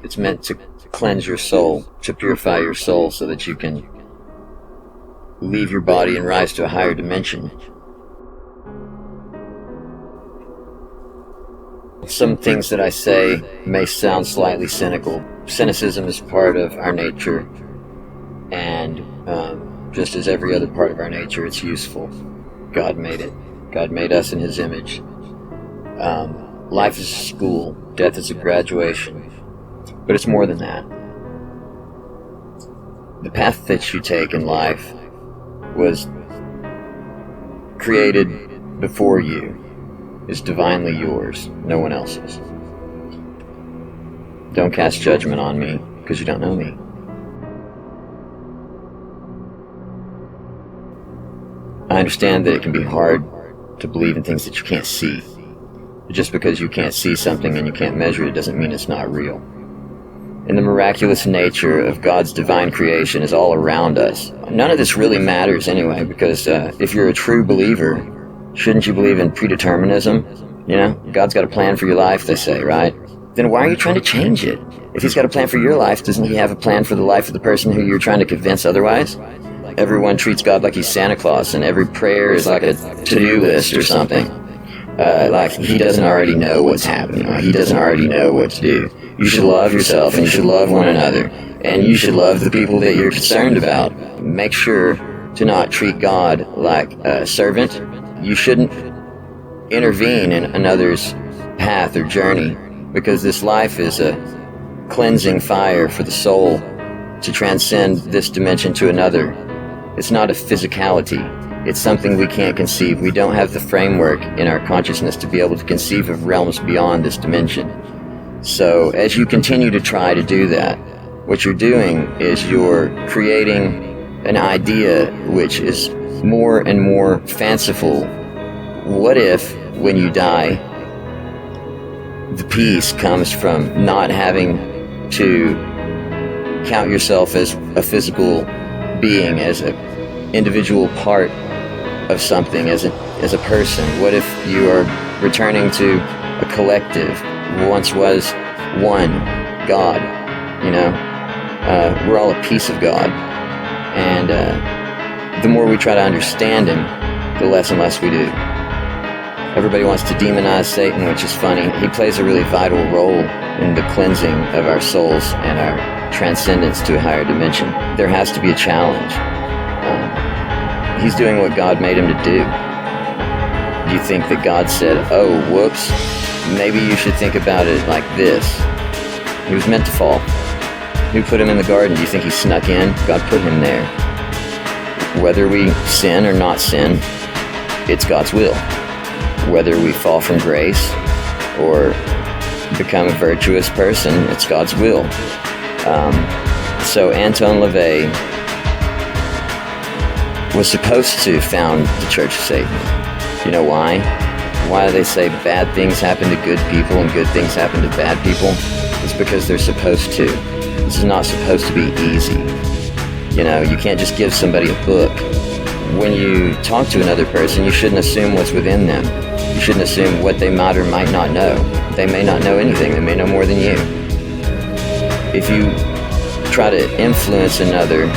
It's meant to cleanse your soul, to purify your soul so that you can leave your body and rise to a higher dimension. Some things that I say may sound slightly cynical. Cynicism is part of our nature, and just as every other part of our nature, it's useful. God made it. God made us in His image. Life is a school, death is a graduation, but it's more than that. The path that you take in life was created before you, is divinely yours, no one else's. Don't cast judgment on me, because you don't know me. I understand that it can be hard to believe in things that you can't see. Just because you can't see something and you can't measure it doesn't mean it's not real. And the miraculous nature of God's divine creation is all around us. None of this really matters anyway, because if you're a true believer, shouldn't you believe in predeterminism? You know, God's got a plan for your life, they say, right? Then why are you trying to change it? If He's got a plan for your life, doesn't He have a plan for the life of the person who you're trying to convince otherwise? Everyone treats God like He's Santa Claus, and every prayer is like a to-do list or something. Like He doesn't already know what's happening. He doesn't already know what to do. You should love yourself, and you should love one another, and you should love the people that you're concerned about. Make sure to not treat God like a servant. You shouldn't intervene in another's path or journey, because this life is a cleansing fire for the soul to transcend this dimension to another. It's not a physicality. It's something we can't conceive. We don't have the framework in our consciousness to be able to conceive of realms beyond this dimension. So as you continue to try to do that, what you're doing is you're creating an idea which is more and more fanciful. What if, when you die, the peace comes from not having to count yourself as a physical being, as an individual part of something, as a person? What if you are returning to a collective? Once was one God, you know? We're all a piece of God. And the more we try to understand Him, the less and less we do. Everybody wants to demonize Satan, which is funny. He plays a really vital role in the cleansing of our souls and our transcendence to a higher dimension. There has to be a challenge. He's doing what God made him to do. Do you think that God said, oh, whoops, maybe you should think about it like this? He was meant to fall. Who put him in the garden? Do you think he snuck in? God put him there. Whether we sin or not sin, it's God's will. Whether we fall from grace or become a virtuous person, it's God's will. So Anton LaVey was supposed to found the Church of Satan. You know why? Why do they say bad things happen to good people and good things happen to bad people? It's because they're supposed to. This is not supposed to be easy. You know, you can't just give somebody a book. When you talk to another person, you shouldn't assume what's within them. You shouldn't assume what they might or might not know. They may not know anything. They may know more than you. If you try to influence another,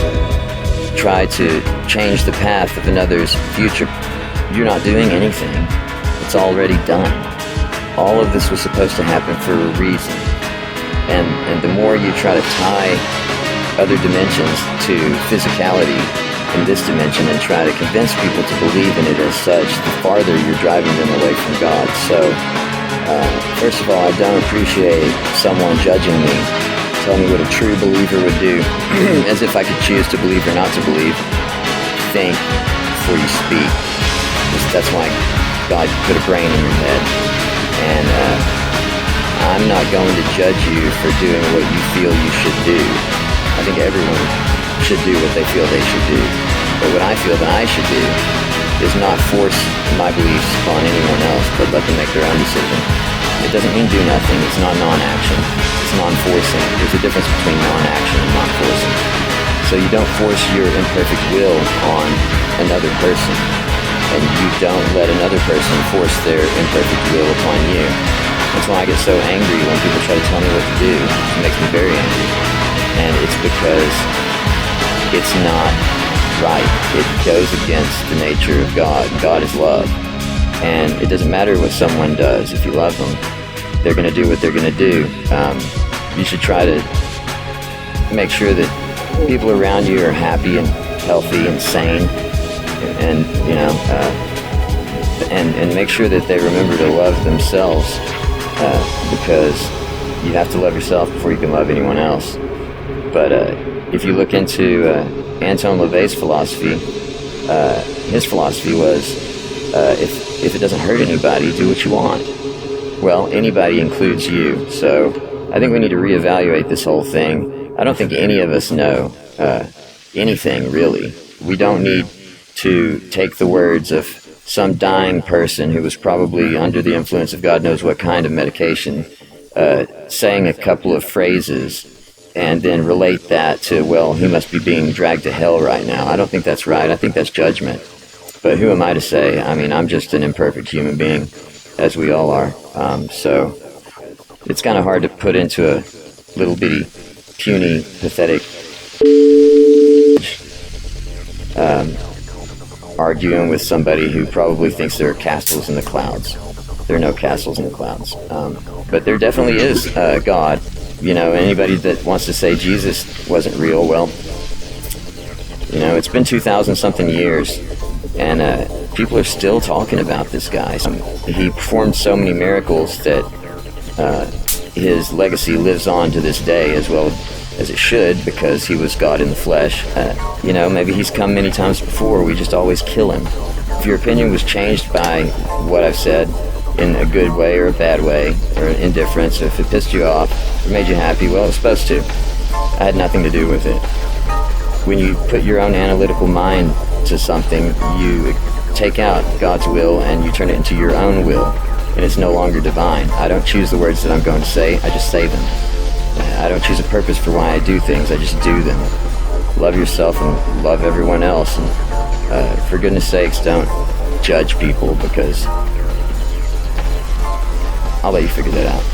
try to change the path of another's future, you're not doing anything. It's already done. All of this was supposed to happen for a reason. And the more you try to tie other dimensions to physicality in this dimension and try to convince people to believe in it as such, the farther you're driving them away from God. So, first of all, I don't appreciate someone judging me, telling me what a true believer would do, as if I could choose to believe or not to believe. Think before you speak. That's why God put a brain in your head. And I'm not going to judge you for doing what you feel you should do. I think everyone should do what they feel they should do. But what I feel that I should do is not force my beliefs upon anyone else, but let them make their own decision. It doesn't mean do nothing. It's not non-action. It's non-forcing. There's a difference between non-action and non-forcing. So you don't force your imperfect will on another person, and you don't let another person force their imperfect will upon you. That's why I get so angry when people try to tell me what to do. It makes me very angry. And it's because it's not right. It goes against the nature of God. God is love. And it doesn't matter what someone does. If you love them, they're going to do what they're going to do. You should try to make sure that people around you are happy and healthy and sane, and and make sure that they remember to love themselves, because you have to love yourself before you can love anyone else. But if you look into Anton LaVey's philosophy, his philosophy was, if it doesn't hurt anybody, do what you want. Well, anybody includes you. So I think we need to reevaluate this whole thing. I don't think any of us know anything, really. We don't need to take the words of some dying person who was probably under the influence of God knows what kind of medication, saying a couple of phrases and then relate that to, well, he must be being dragged to hell right now. I don't think that's right. I think that's judgment. But who am I to say? I mean, I'm just an imperfect human being, as we all are. So it's kind of hard to put into a little bitty, puny, pathetic arguing with somebody who probably thinks there are castles in the clouds. There are no castles in the clouds. But there definitely is God. You know, anybody that wants to say Jesus wasn't real, well, you know, it's been 2,000 something years, and people are still talking about this guy. He performed so many miracles that his legacy lives on to this day, as well as it should, because he was God in the flesh. You know, maybe he's come many times before, we just always kill him. If your opinion was changed by what I've said, in a good way or a bad way, or indifference, if it pissed you off or made you happy, well, it was supposed to. I had nothing to do with it. When you put your own analytical mind to something, you take out God's will and you turn it into your own will, and it's no longer divine. I don't choose the words that I'm going to say, I just say them. I don't choose a purpose for why I do things, I just do them. Love yourself and love everyone else, and for goodness sakes, don't judge people, because I'll let you figure that out.